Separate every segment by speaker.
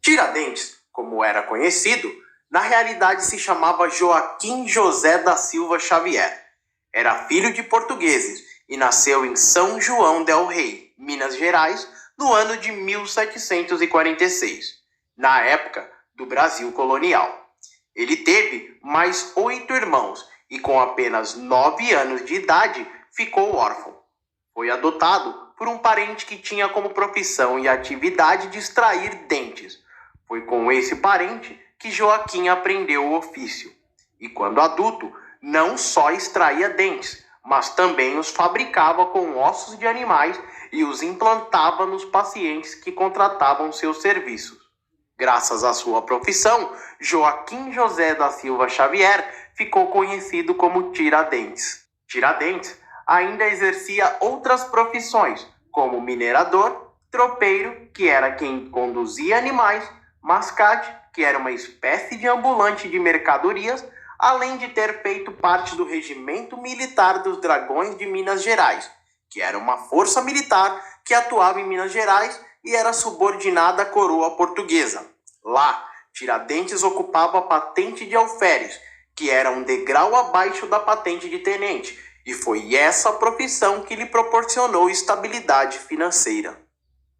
Speaker 1: Tiradentes, como era conhecido, na realidade se chamava Joaquim José da Silva Xavier. Era filho de portugueses e nasceu em São João del Rei, Minas Gerais, no ano de 1746, na época do Brasil colonial. Ele teve mais 8 irmãos e com apenas 9 anos de idade ficou órfão. Foi adotado por um parente que tinha como profissão e atividade de extrair dentes. Foi com esse parente que Joaquim aprendeu o ofício. E quando adulto, não só extraía dentes, mas também os fabricava com ossos de animais e os implantava nos pacientes que contratavam seus serviços. Graças à sua profissão, Joaquim José da Silva Xavier ficou conhecido como Tiradentes. Tiradentes ainda exercia outras profissões, como minerador, tropeiro, que era quem conduzia animais, mascate, que era uma espécie de ambulante de mercadorias, além de ter feito parte do Regimento Militar dos Dragões de Minas Gerais, que era uma força militar que atuava em Minas Gerais e era subordinada à coroa portuguesa. Lá, Tiradentes ocupava a patente de alferes, que era um degrau abaixo da patente de tenente, e foi essa profissão que lhe proporcionou estabilidade financeira.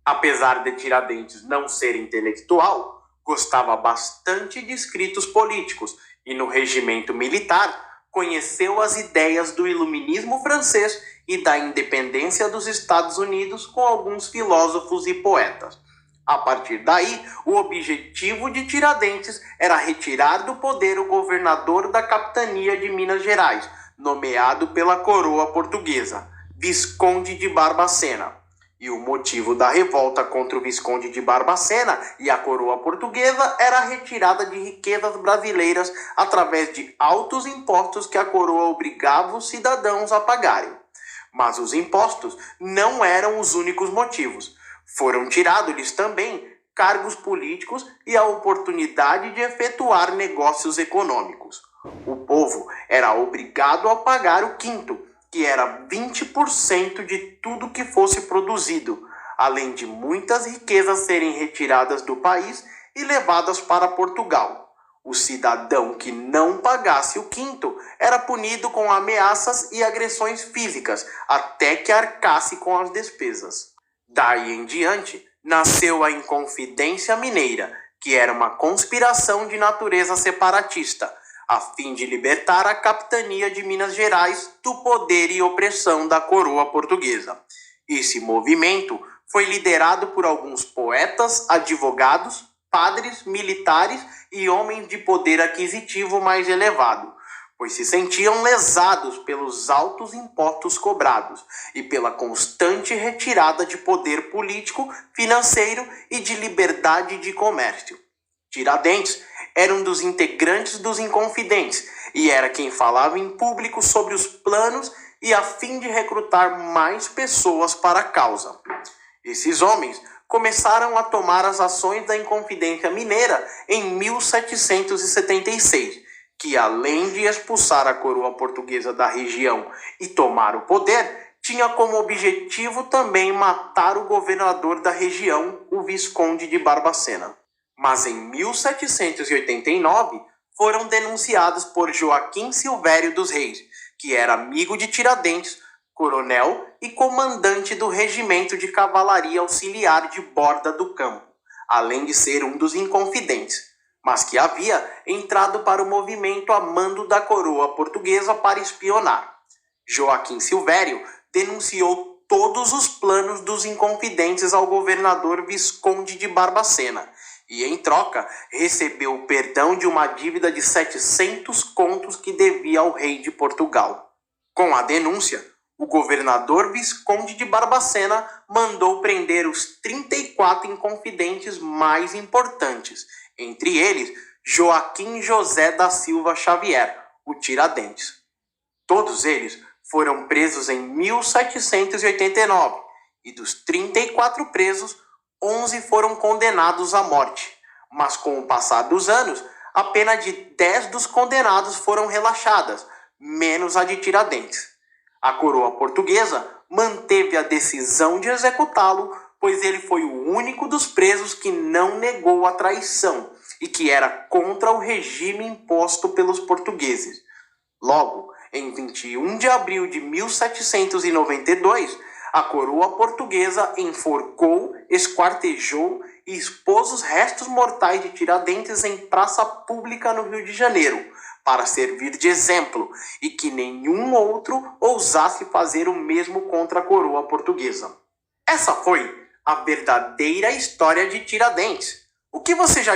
Speaker 1: Apesar de Tiradentes não ser intelectual, gostava bastante de escritos políticos e no regimento militar conheceu as ideias do iluminismo francês e da independência dos Estados Unidos com alguns filósofos e poetas. A partir daí, o objetivo de Tiradentes era retirar do poder o governador da capitania de Minas Gerais, nomeado pela coroa portuguesa, Visconde de Barbacena. E o motivo da revolta contra o Visconde de Barbacena e a coroa portuguesa era a retirada de riquezas brasileiras através de altos impostos que a coroa obrigava os cidadãos a pagarem. Mas os impostos não eram os únicos motivos. Foram tirados-lhes também cargos políticos e a oportunidade de efetuar negócios econômicos. O povo era obrigado a pagar o quinto, que era 20% de tudo que fosse produzido, além de muitas riquezas serem retiradas do país e levadas para Portugal. O cidadão que não pagasse o quinto era punido com ameaças e agressões físicas até que arcasse com as despesas. Daí em diante, nasceu a Inconfidência Mineira, que era uma conspiração de natureza separatista, a fim de libertar a capitania de Minas Gerais do poder e opressão da coroa portuguesa. Esse movimento foi liderado por alguns poetas, advogados, padres, militares e homens de poder aquisitivo mais elevado, pois se sentiam lesados pelos altos impostos cobrados e pela constante retirada de poder político, financeiro e de liberdade de comércio. Tiradentes era um dos integrantes dos Inconfidentes e era quem falava em público sobre os planos e a fim de recrutar mais pessoas para a causa. Esses homens começaram a tomar as ações da Inconfidência Mineira em 1776, que além de expulsar a coroa portuguesa da região e tomar o poder, tinha como objetivo também matar o governador da região, o Visconde de Barbacena. Mas em 1789 foram denunciados por Joaquim Silvério dos Reis, que era amigo de Tiradentes, coronel e comandante do regimento de cavalaria auxiliar de Borda do Campo, além de ser um dos Inconfidentes, mas que havia entrado para o movimento a mando da coroa portuguesa para espionar. Joaquim Silvério denunciou todos os planos dos Inconfidentes ao governador Visconde de Barbacena e, em troca, recebeu o perdão de uma dívida de 700 contos que devia ao rei de Portugal. Com a denúncia, o governador Visconde de Barbacena mandou prender os 34 Inconfidentes mais importantes, entre eles Joaquim José da Silva Xavier, o Tiradentes. Todos eles foram presos em 1789 e dos 34 presos, 11 foram condenados à morte. Mas com o passar dos anos, a pena de 10 dos condenados foram relaxadas, menos a de Tiradentes. A coroa portuguesa manteve a decisão de executá-lo pois ele foi o único dos presos que não negou a traição e que era contra o regime imposto pelos portugueses. Logo, em 21 de abril de 1792, a coroa portuguesa enforcou, esquartejou e expôs os restos mortais de Tiradentes em praça pública no Rio de Janeiro, para servir de exemplo e que nenhum outro ousasse fazer o mesmo contra a coroa portuguesa. Essa foi a verdadeira história de Tiradentes. O que você já